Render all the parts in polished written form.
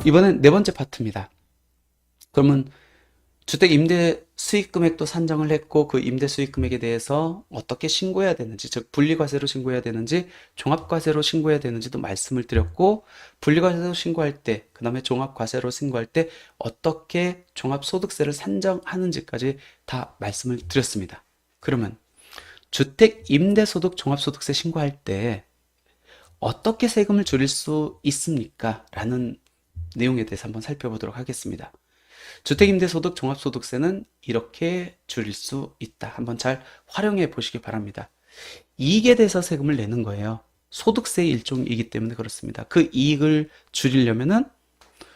이번엔 네 번째 파트입니다. 그러면 주택 임대 수익 금액도 산정을 했고 그 임대 수익 금액에 대해서 어떻게 신고해야 되는지, 즉 분리과세로 신고해야 되는지 종합과세로 신고해야 되는지도 말씀을 드렸고, 분리과세로 신고할 때, 그 다음에 종합과세로 신고할 때 어떻게 종합소득세를 산정하는지까지 다 말씀을 드렸습니다. 그러면 주택 임대소득 종합소득세 신고할 때 어떻게 세금을 줄일 수 있습니까? 라는 내용에 대해서 한번 살펴보도록 하겠습니다. 주택임대소득 종합소득세는 이렇게 줄일 수 있다. 한번 잘 활용해 보시기 바랍니다. 이익에 대해서 세금을 내는 거예요. 소득세의 일종이기 때문에 그렇습니다. 그 이익을 줄이려면은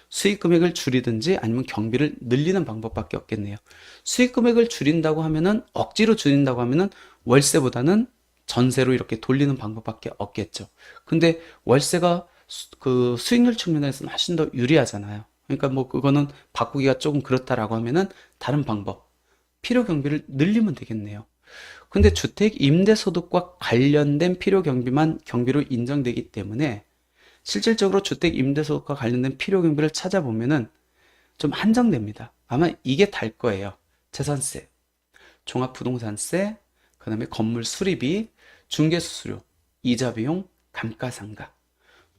수익 금액을 줄이든지 아니면 경비를 늘리는 방법밖에 없겠네요. 수익 금액을 줄인다고 하면은, 억지로 줄인다고 하면은 월세보다는 전세로 이렇게 돌리는 방법밖에 없겠죠. 근데 월세가 그 수익률 측면에서는 훨씬 더 유리하잖아요. 그러니까 뭐 그거는 바꾸기가 조금 그렇다라고 하면은 다른 방법, 필요 경비를 늘리면 되겠네요. 근데 주택 임대소득과 관련된 필요 경비만 경비로 인정되기 때문에 실질적으로 주택 임대소득과 관련된 필요 경비를 찾아보면은 좀 한정됩니다. 아마 이게 달 거예요. 재산세, 종합부동산세, 그 다음에 건물 수리비, 중개수수료, 이자 비용, 감가상각.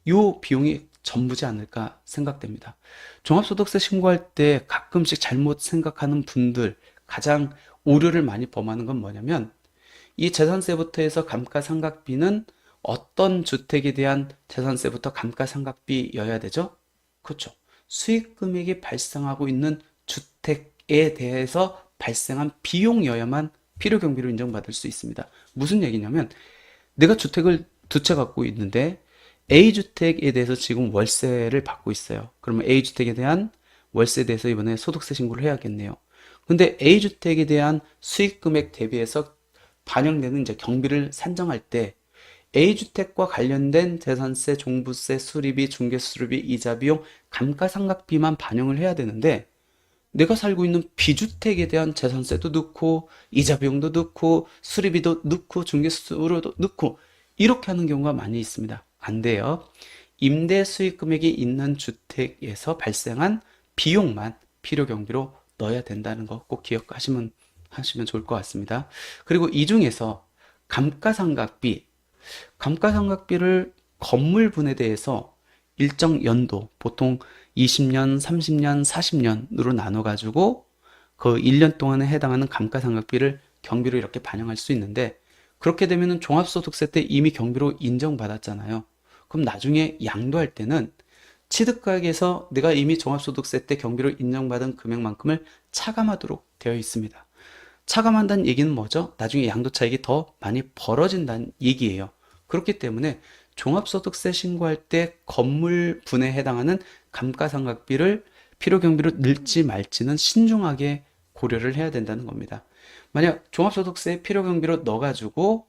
요 비용이 전부지 않을까 생각됩니다. 종합소득세 신고할 때 가끔씩 잘못 생각하는 분들, 가장 오류를 많이 범하는 건 뭐냐면, 이 재산세부터 해서 감가상각비는 어떤 주택에 대한 재산세부터 감가상각비여야 되죠? 그렇죠. 수익 금액이 발생하고 있는 주택에 대해서 발생한 비용이어야만 필요경비로 인정받을 수 있습니다. 무슨 얘기냐면, 내가 주택을 두 채 갖고 있는데 A주택에 대해서 지금 월세를 받고 있어요. 그러면 A주택에 대한 월세에 대해서 이번에 소득세 신고를 해야겠네요. 근데 A주택에 대한 수익 금액 대비해서 반영되는 이제 경비를 산정할 때 A주택과 관련된 재산세, 종부세, 수리비, 중개수수료비, 이자 비용, 감가상각비만 반영을 해야 되는데, 내가 살고 있는 B주택에 대한 재산세도 넣고 이자 비용도 넣고 수리비도 넣고 중개수수료도 넣고 이렇게 하는 경우가 많이 있습니다. 안 돼요. 임대 수익 금액이 있는 주택에서 발생한 비용만 필요 경비로 넣어야 된다는 거 꼭 기억하시면 좋을 것 같습니다. 그리고 이 중에서 감가상각비, 감가상각비를 건물 분에 대해서 일정 연도, 보통 20년, 30년, 40년으로 나눠가지고 그 1년 동안에 해당하는 감가상각비를 경비로 이렇게 반영할 수 있는데, 그렇게 되면은 종합소득세 때 이미 경비로 인정받았잖아요. 그럼 나중에 양도할 때는 취득가액에서 내가 이미 종합소득세 때 경비로 인정받은 금액만큼을 차감하도록 되어 있습니다. 차감한다는 얘기는 뭐죠? 나중에 양도 차익이 더 많이 벌어진다는 얘기예요. 그렇기 때문에 종합소득세 신고할 때 건물 분에 해당하는 감가상각비를 필요경비로 넣을지 말지는 신중하게 고려를 해야 된다는 겁니다. 만약 종합소득세 필요경비로 넣어가지고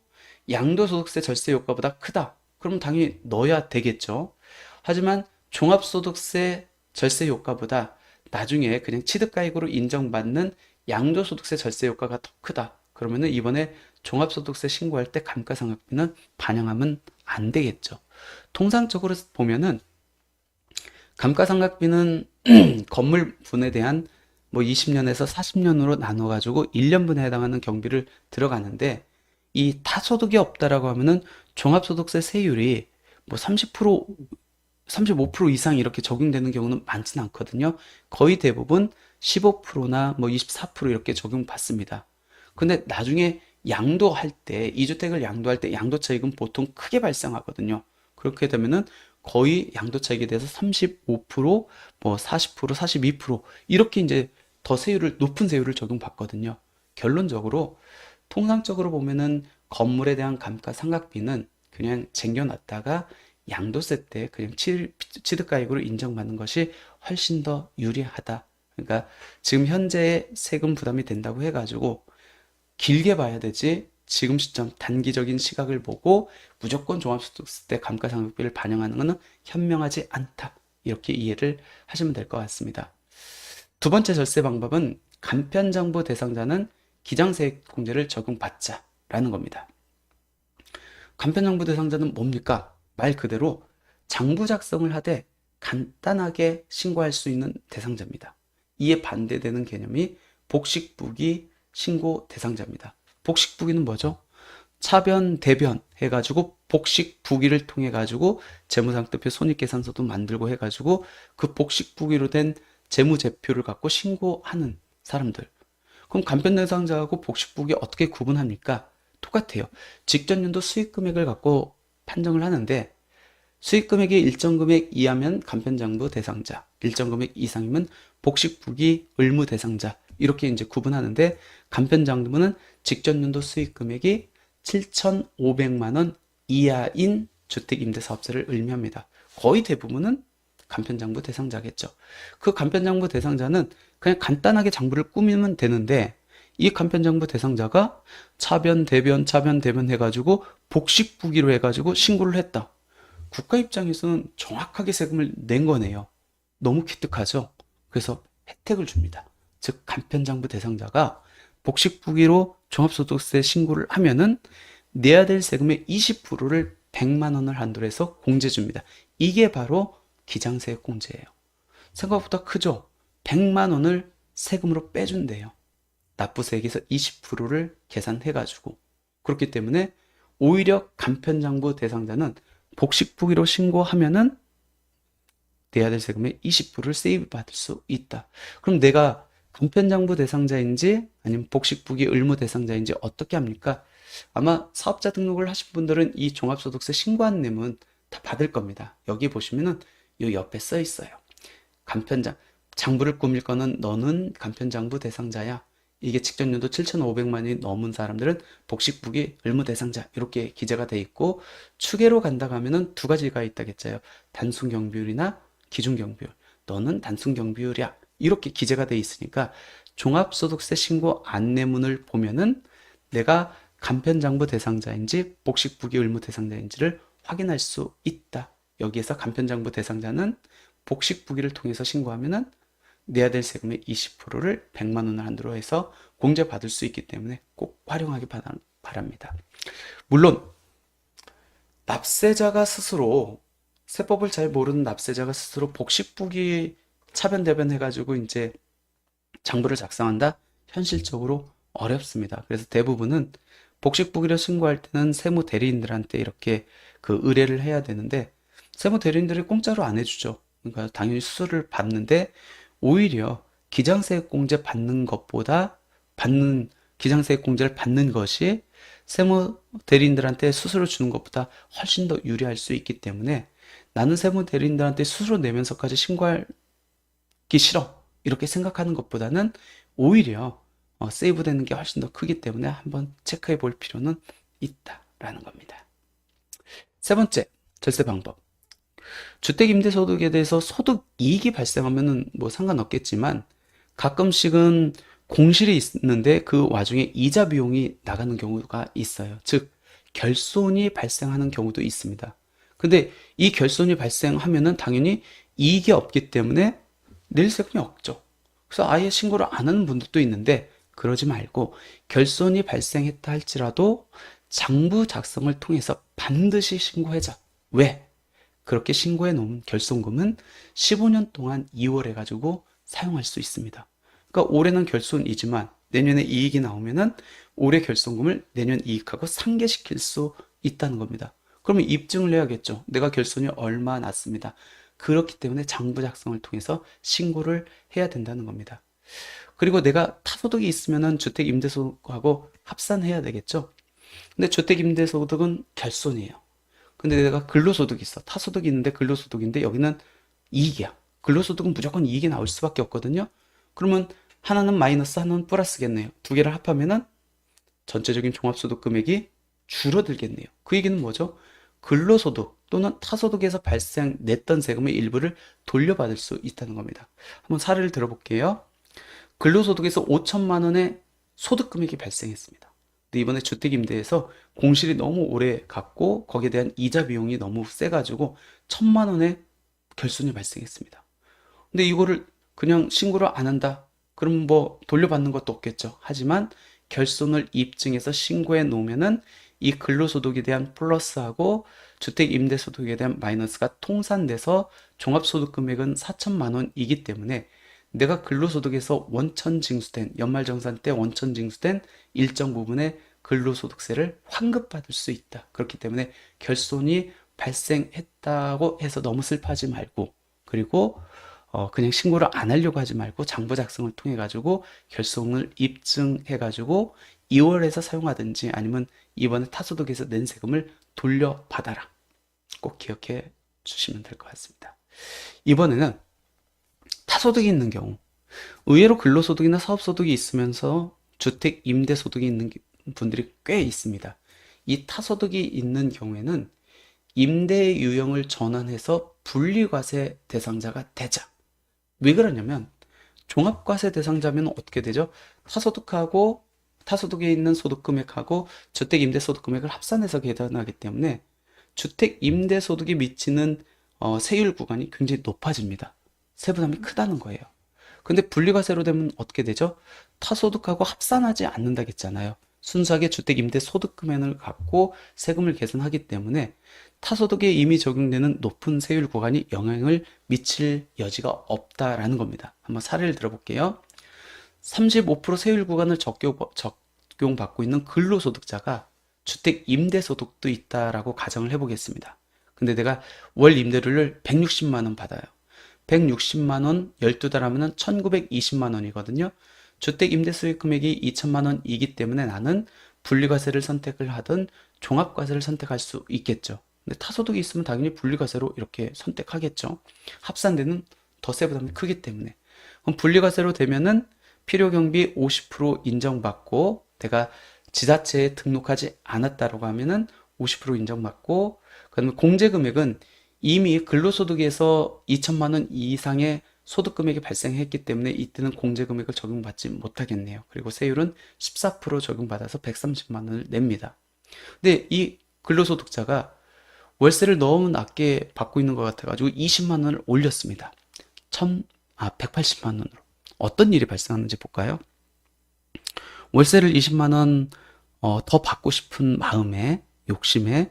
양도소득세 절세 효과보다 크다, 그럼 당연히 넣어야 되겠죠. 하지만 종합소득세 절세 효과보다 나중에 그냥 취득가액으로 인정받는 양도소득세 절세 효과가 더 크다, 그러면은 이번에 종합소득세 신고할 때 감가상각비는 반영하면 안 되겠죠. 통상적으로 보면은 감가상각비는 건물 분에 대한 뭐 20년에서 40년으로 나눠가지고 1년분에 해당하는 경비를 들어가는데, 이 타소득이 없다라고 하면은 종합소득세 세율이 뭐 30%, 35% 이상 이렇게 적용되는 경우는 많지는 않거든요. 거의 대부분 15%나 뭐 24% 이렇게 적용받습니다. 근데 나중에 양도할 때, 이주택을 양도할 때 양도차익은 보통 크게 발생하거든요. 그렇게 되면은 거의 양도차익에 대해서 35%, 뭐 40%, 42% 이렇게 이제 더 세율을, 높은 세율을 적용받거든요. 결론적으로 통상적으로 보면은 건물에 대한 감가상각비는 그냥 쟁여놨다가 양도세 때 그냥 취득가액으로 인정받는 것이 훨씬 더 유리하다. 그러니까 지금 현재의 세금 부담이 된다고 해가지고 길게 봐야 되지, 지금 시점 단기적인 시각을 보고 무조건 종합소득세 때 감가상각비를 반영하는 것은 현명하지 않다. 이렇게 이해를 하시면 될 것 같습니다. 두 번째 절세 방법은 간편정보 대상자는 기장세액공제를 적용받자라는 겁니다. 간편정보 대상자는 뭡니까? 말 그대로 장부 작성을 하되 간단하게 신고할 수 있는 대상자입니다. 이에 반대되는 개념이 복식부기 신고 대상자입니다. 복식부기는 뭐죠? 차변, 대변 해가지고 복식부기를 통해 가지고 재무상태표, 손익계산서도 만들고 해가지고 그 복식부기로 된 재무제표를 갖고 신고하는 사람들. 그럼 간편 대상자하고 복식부기 어떻게 구분합니까? 똑같아요. 직전 연도 수익 금액을 갖고 판정을 하는데 수익 금액이 일정 금액 이하면 간편장부 대상자, 일정 금액 이상이면 복식부기 의무 대상자 이렇게 이제 구분하는데 간편장부는 직전 연도 수익 금액이 7,500만 원 이하인 주택임대사업자를 의미합니다. 거의 대부분은 간편장부 대상자겠죠. 그 간편장부 대상자는 그냥 간단하게 장부를 꾸미면 되는데 이 간편장부 대상자가 차변, 대변, 차변, 대변 해가지고 복식부기로 해가지고 신고를 했다. 국가 입장에서는 정확하게 세금을 낸 거네요. 너무 기특하죠? 그래서 혜택을 줍니다. 즉 간편장부 대상자가 복식부기로 종합소득세 신고를 하면은 내야 될 세금의 20%를 100만 원을 한도로 해서 공제 줍니다. 이게 바로 기장세액 공제예요. 생각보다 크죠? 100만 원을 세금으로 빼준대요. 납부세액에서 20%를 계산해가지고. 그렇기 때문에 오히려 간편장부 대상자는 복식부기로 신고하면은 내야 될 세금의 20%를 세이브 받을 수 있다. 그럼 내가 간편장부 대상자인지 아니면 복식부기 의무 대상자인지 어떻게 합니까? 아마 사업자 등록을 하신 분들은 이 종합소득세 신고한 내문 다 받을 겁니다. 여기 보시면은 요 옆에 써 있어요. 장부를 꾸밀 거는 너는 간편장부 대상자야. 이게 직전 연도 7,500만이 넘은 사람들은 복식부기 의무 대상자 이렇게 기재가 돼 있고 추계로 간다 하면은 두 가지가 있다겠죠. 단순 경비율이나 기준 경비율. 너는 단순 경비율이야. 이렇게 기재가 돼 있으니까 종합소득세 신고 안내문을 보면은 내가 간편장부 대상자인지 복식부기 의무 대상자인지를 확인할 수 있다. 여기에서 간편장부 대상자는 복식부기를 통해서 신고하면은 내야 될 세금의 20%를 100만 원을 한도로 해서 공제받을 수 있기 때문에 꼭 활용하기 바랍니다. 물론 납세자가 스스로 세법을 잘 모르는 납세자가 스스로 복식부기 차변대변 해가지고 이제 장부를 작성한다? 현실적으로 어렵습니다. 그래서 대부분은 복식부기를 신고할 때는 세무 대리인들한테 이렇게 그 의뢰를 해야 되는데 세무 대리인들이 공짜로 안 해주죠. 그러니까 당연히 수수료를 받는데 오히려 기장세액 공제 받는 것보다 기장세액 공제를 받는 것이 세무 대리인들한테 수수료 주는 것보다 훨씬 더 유리할 수 있기 때문에 나는 세무 대리인들한테 수수료 내면서까지 신고하기 싫어 이렇게 생각하는 것보다는 오히려 세이브 되는 게 훨씬 더 크기 때문에 한번 체크해 볼 필요는 있다라는 겁니다. 세 번째 절세 방법. 주택임대소득에 대해서 소득 이익이 발생하면은 뭐 상관없겠지만 가끔씩은 공실이 있는데 그 와중에 이자 비용이 나가는 경우가 있어요. 즉 결손이 발생하는 경우도 있습니다. 근데 이 결손이 발생하면은 당연히 이익이 없기 때문에 낼 세금이 없죠. 그래서 아예 신고를 안 하는 분들도 있는데 그러지 말고 결손이 발생했다 할지라도 장부 작성을 통해서 반드시 신고하자. 왜? 그렇게 신고해 놓은 결손금은 15년 동안 이월해 가지고 사용할 수 있습니다. 그러니까 올해는 결손이지만 내년에 이익이 나오면은 올해 결손금을 내년 이익하고 상계시킬 수 있다는 겁니다. 그러면 입증을 해야겠죠. 내가 결손이 얼마 났습니다. 그렇기 때문에 장부 작성을 통해서 신고를 해야 된다는 겁니다. 그리고 내가 타소득이 있으면은 주택임대소득하고 합산해야 되겠죠. 근데 주택임대소득은 결손이에요. 근데 내가 근로소득이 있어. 타소득이 있는데 근로소득인데 여기는 이익이야. 근로소득은 무조건 이익이 나올 수밖에 없거든요. 그러면 하나는 마이너스, 하나는 플러스겠네요. 두 개를 합하면은 전체적인 종합소득 금액이 줄어들겠네요. 그 얘기는 뭐죠? 근로소득 또는 타소득에서 냈던 세금의 일부를 돌려받을 수 있다는 겁니다. 한번 사례를 들어볼게요. 근로소득에서 5천만 원의 소득 금액이 발생했습니다. 근데 이번에 주택임대에서 공실이 너무 오래 갔고 거기에 대한 이자 비용이 너무 세가지고 1,000만 원의 결손이 발생했습니다. 근데 이거를 그냥 신고를 안 한다. 그럼 뭐 돌려받는 것도 없겠죠. 하지만 결손을 입증해서 신고해 놓으면은 이 근로소득에 대한 플러스하고 주택 임대소득에 대한 마이너스가 통산돼서 종합소득금액은 4천만 원이기 때문에 내가 근로소득에서 원천 징수된 연말정산 때 원천 징수된 일정 부분의 근로소득세를 환급받을 수 있다. 그렇기 때문에 결손이 발생했다고 해서 너무 슬퍼하지 말고, 그리고 그냥 신고를 안 하려고 하지 말고 장부 작성을 통해 가지고 결손을 입증해 가지고 2월에서 사용하든지 아니면 이번에 타소득에서 낸 세금을 돌려받아라. 꼭 기억해 주시면 될 것 같습니다. 이번에는 타소득이 있는 경우, 의외로 근로소득이나 사업소득이 있으면서 주택 임대소득이 있는 분들이 꽤 있습니다. 이 타소득이 있는 경우에는 임대 유형을 전환해서 분리과세 대상자가 되자. 왜 그러냐면 종합과세 대상자면 어떻게 되죠? 타소득에 있는 소득금액하고 주택 임대소득금액을 합산해서 계산하기 때문에 주택 임대소득이 미치는 세율 구간이 굉장히 높아집니다. 세부담이 크다는 거예요. 근데 분리과세로 되면 어떻게 되죠? 타소득하고 합산하지 않는다고 했잖아요. 순수하게 주택 임대 소득금액을 갖고 세금을 계산하기 때문에 타소득에 이미 적용되는 높은 세율 구간이 영향을 미칠 여지가 없다라는 겁니다. 한번 사례를 들어볼게요. 35% 세율 구간을 적용받고 있는 근로소득자가 주택 임대소득도 있다라고 가정을 해보겠습니다. 근데 내가 월 임대료를 160만 원 받아요. 160만 원 12달 하면은 1920만 원이거든요. 주택 임대 수익 금액이 2천만 원이기 때문에 나는 분리과세를 선택을 하든 종합과세를 선택할 수 있겠죠. 근데 타소득이 있으면 당연히 분리과세로 이렇게 선택하겠죠. 합산되는 더 세부담이 크기 때문에. 그럼 분리과세로 되면은 필요경비 50% 인정받고 내가 지자체에 등록하지 않았다라고 하면은 50% 인정받고, 그다음에 공제금액은 이미 근로소득에서 2천만 원 이상의 소득금액이 발생했기 때문에 이때는 공제금액을 적용받지 못하겠네요. 그리고 세율은 14% 적용받아서 130만 원을 냅니다. 근데 이 근로소득자가 월세를 너무 낮게 받고 있는 것 같아가지고 20만 원을 올렸습니다. 180만 원으로. 어떤 일이 발생하는지 볼까요? 월세를 20만 원 더 받고 싶은 마음에, 욕심에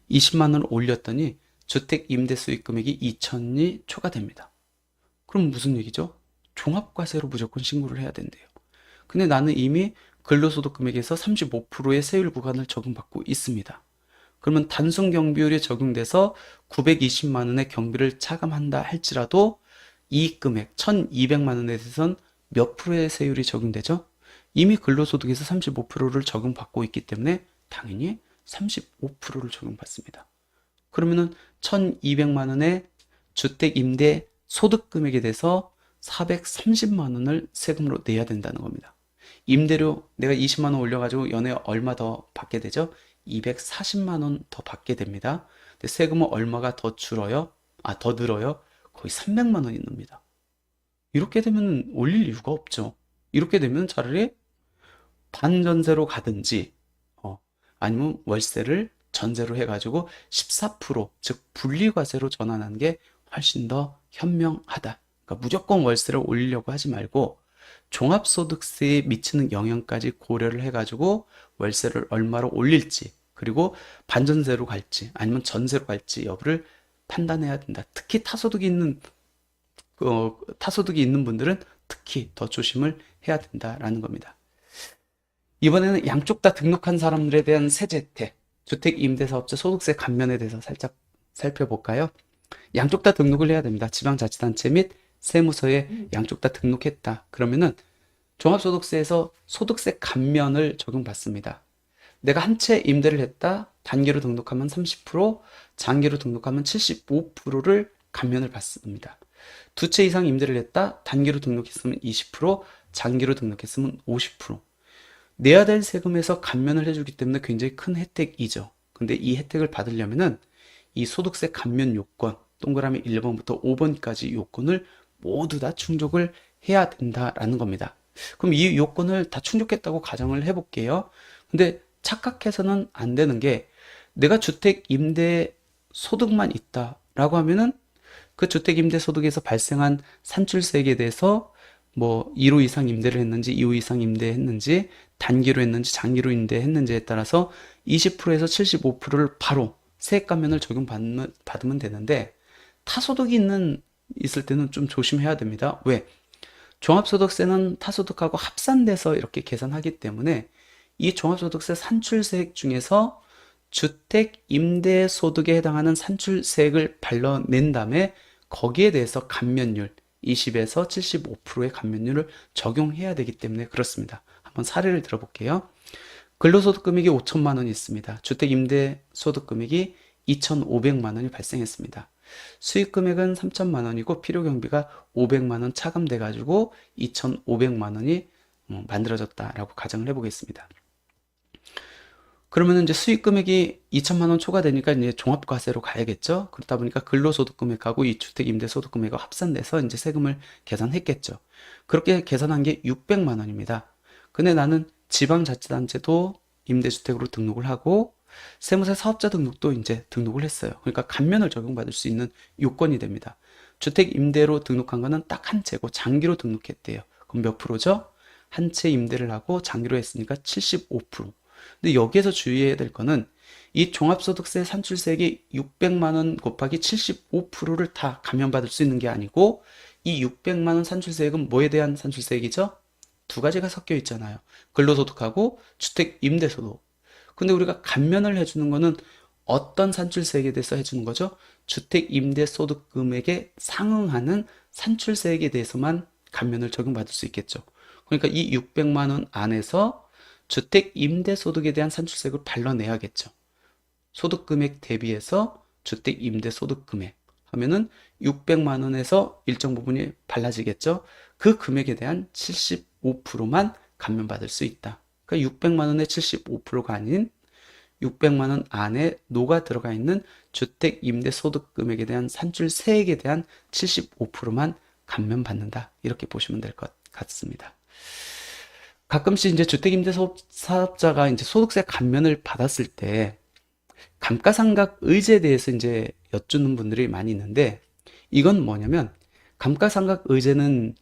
20만 원을 올렸더니 주택 임대 수익 금액이 2천이 초과됩니다. 그럼 무슨 얘기죠? 종합과세로 무조건 신고를 해야 된대요. 근데 나는 이미 근로소득 금액에서 35%의 세율 구간을 적용받고 있습니다. 그러면 단순 경비율이 적용돼서 920만 원의 경비를 차감한다 할지라도 이익 금액 1,200만 원에 대해서는 몇 프로의 세율이 적용되죠? 이미 근로소득에서 35%를 적용받고 있기 때문에 당연히 35%를 적용받습니다. 그러면은 1,200만 원의 주택 임대 소득 금액에 대해서 430만 원을 세금으로 내야 된다는 겁니다. 임대료 내가 20만 원 올려가지고 연에 얼마 더 받게 되죠? 240만 원 더 받게 됩니다. 근데 세금은 얼마가 더 줄어요? 더 늘어요? 거의 300만 원이 늡니다. 이렇게 되면 올릴 이유가 없죠. 이렇게 되면 차라리 반전세로 가든지 아니면 월세를 전세로 해가지고 14%, 즉 분리과세로 전환하는 게 훨씬 더 현명하다. 그러니까 무조건 월세를 올리려고 하지 말고 종합소득세에 미치는 영향까지 고려를 해가지고 월세를 얼마로 올릴지, 그리고 반전세로 갈지 아니면 전세로 갈지 여부를 판단해야 된다. 특히 타소득이 있는 분들은 특히 더 조심을 해야 된다라는 겁니다. 이번에는 양쪽 다 등록한 사람들에 대한 세제 혜택, 주택임대사업자 소득세 감면에 대해서 살짝 살펴볼까요? 양쪽 다 등록을 해야 됩니다. 지방자치단체 및 세무서에 양쪽 다 등록했다. 그러면은 종합소득세에서 소득세 감면을 적용받습니다. 내가 한 채 임대를 했다. 단기로 등록하면 30%, 장기로 등록하면 75%를 감면을 받습니다. 두 채 이상 임대를 했다. 단기로 등록했으면 20%, 장기로 등록했으면 50%. 내야 될 세금에서 감면을 해주기 때문에 굉장히 큰 혜택이죠. 근데 이 혜택을 받으려면은 이 소득세 감면 요건, 동그라미 1번부터 5번까지 요건을 모두 다 충족을 해야 된다라는 겁니다. 그럼 이 요건을 다 충족했다고 가정을 해볼게요. 근데 착각해서는 안 되는 게, 내가 주택 임대 소득만 있다라고 하면은 그 주택 임대 소득에서 발생한 산출세액에 대해서 1호 이상 임대를 했는지 2호 이상 임대했는지 단기로 했는지 장기로 임대했는지에 따라서 20%에서 75%를 바로 세액 감면을 받으면 되는데 타소득이 있을 때는 좀 조심해야 됩니다. 왜? 종합소득세는 타소득하고 합산돼서 이렇게 계산하기 때문에 이 종합소득세 산출세액 중에서 주택 임대소득에 해당하는 산출세액을 발라낸 다음에 거기에 대해서 감면율 20에서 75%의 감면율을 적용해야 되기 때문에 그렇습니다. 한번 사례를 들어볼게요. 근로소득 금액이 5천만 원이 있습니다. 주택 임대소득 금액이 2,500만 원이 발생했습니다. 수익 금액은 3천만 원이고 필요 경비가 500만 원 차감돼 가지고 2,500만 원이 만들어졌다라고 가정을 해보겠습니다. 그러면 이제 수익 금액이 2천만 원 초과되니까 이제 종합과세로 가야겠죠. 그러다 보니까 근로소득 금액하고 이 주택 임대소득 금액과 합산돼서 이제 세금을 계산했겠죠. 그렇게 계산한 게 600만 원입니다. 근데 나는 지방자치단체도 임대주택으로 등록을 하고 세무사 사업자 등록도 이제 등록을 했어요. 그러니까 감면을 적용받을 수 있는 요건이 됩니다. 주택 임대로 등록한 거는 딱 한 채고 장기로 등록했대요. 그럼 몇 프로죠? 한 채 임대를 하고 장기로 했으니까 75%. 근데 여기에서 주의해야 될 거는 이 종합소득세 산출세액이 600만 원 곱하기 75%를 다 감면받을 수 있는 게 아니고 이 600만 원 산출세액은 뭐에 대한 산출세액이죠? 두 가지가 섞여 있잖아요. 근로소득하고 주택 임대소득. 근데 우리가 감면을 해주는 거는 어떤 산출세액에 대해서 해주는 거죠? 주택 임대소득 금액에 상응하는 산출세액에 대해서만 감면을 적용받을 수 있겠죠. 그러니까 이 600만 원 안에서 주택 임대소득에 대한 산출세액을 발라내야겠죠. 소득금액 대비해서 주택 임대소득금액 하면은 600만 원에서 일정 부분이 발라지겠죠. 그 금액에 대한 75%만 감면받을 수 있다. 그러니까 600만 원의 75%가 아닌 600만 원 안에 녹아 들어가 있는 주택 임대소득금액에 대한 산출세액에 대한 75%만 감면받는다. 이렇게 보시면 될 것 같습니다. 가끔씩 이제 주택임대사업자가 이제 소득세 감면을 받았을 때 감가상각 의제에 대해서 이제 여쭙는 분들이 많이 있는데 이건 뭐냐면 감가상각 의제는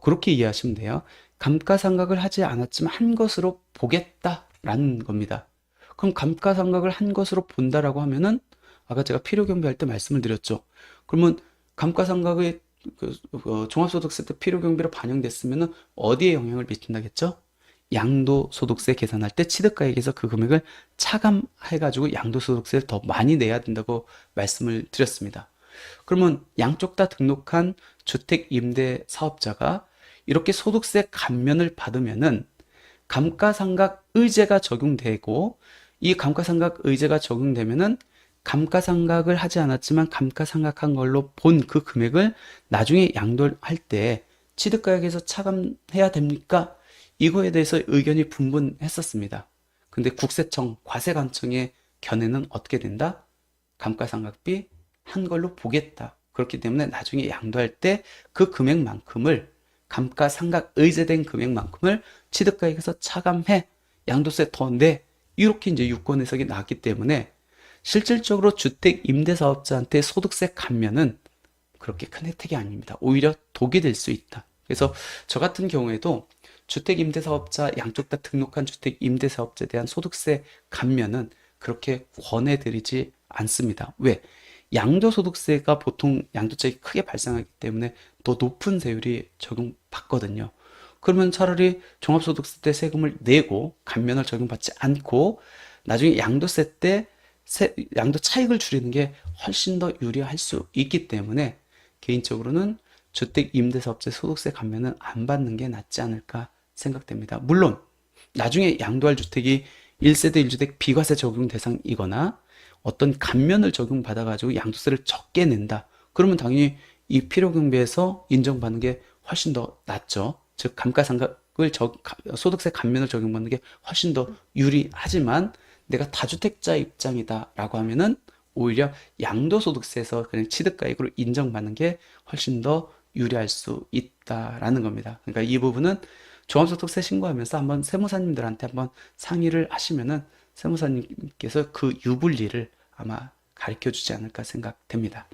그렇게 이해하시면 돼요. 감가상각을 하지 않았지만 한 것으로 보겠다라는 겁니다. 그럼 감가상각을 한 것으로 본다라고 하면은 아까 제가 필요경비할 때 말씀을 드렸죠. 그러면 감가상각의 종합소득세 때 필요경비로 반영됐으면은 어디에 영향을 미친다겠죠? 양도소득세 계산할 때 취득가액에서 그 금액을 차감해가지고 양도소득세를 더 많이 내야 된다고 말씀을 드렸습니다. 그러면 양쪽 다 등록한 주택 임대 사업자가 이렇게 소득세 감면을 받으면은 감가상각 의제가 적용되고 이 감가상각 의제가 적용되면은 감가상각을 하지 않았지만 감가상각한 걸로 본 그 금액을 나중에 양도를 할 때 취득가액에서 차감해야 됩니까? 이거에 대해서 의견이 분분했었습니다. 근데 국세청, 과세관청의 견해는 어떻게 된다? 감가상각비 한 걸로 보겠다. 그렇기 때문에 나중에 양도할 때 그 금액만큼을 감가상각 의제된 금액만큼을 취득가액에서 차감해 양도세 더 내. 이렇게 이제 유권 해석이 나왔기 때문에 실질적으로 주택 임대사업자한테 소득세 감면은 그렇게 큰 혜택이 아닙니다. 오히려 독이 될 수 있다. 그래서 저 같은 경우에도 주택 임대사업자 양쪽 다 등록한 주택 임대사업자에 대한 소득세 감면은 그렇게 권해드리지 않습니다. 왜? 양도소득세가 보통 양도차익이 크게 발생하기 때문에 더 높은 세율이 적용받거든요. 그러면 차라리 종합소득세 때 세금을 내고 감면을 적용받지 않고 나중에 양도세 때 양도 차익을 줄이는 게 훨씬 더 유리할 수 있기 때문에 개인적으로는 주택 임대사업자 소득세 감면은 안 받는 게 낫지 않을까 생각됩니다. 물론 나중에 양도할 주택이 1세대 1주택 비과세 적용 대상이거나 어떤 감면을 적용받아 가지고 양도세를 적게 낸다. 그러면 당연히 이 필요경비에서 인정받는 게 훨씬 더 낫죠. 즉 감가상각을 소득세 감면을 적용받는 게 훨씬 더 유리하지만 내가 다주택자 입장이다라고 하면은 오히려 양도소득세에서 그냥 취득가액으로 인정받는 게 훨씬 더 유리할 수 있다라는 겁니다. 그러니까 이 부분은 종합소득세 신고하면서 한번 세무사님들한테 한번 상의를 하시면은 세무사님께서 그 유불리를 아마 가르쳐 주지 않을까 생각됩니다.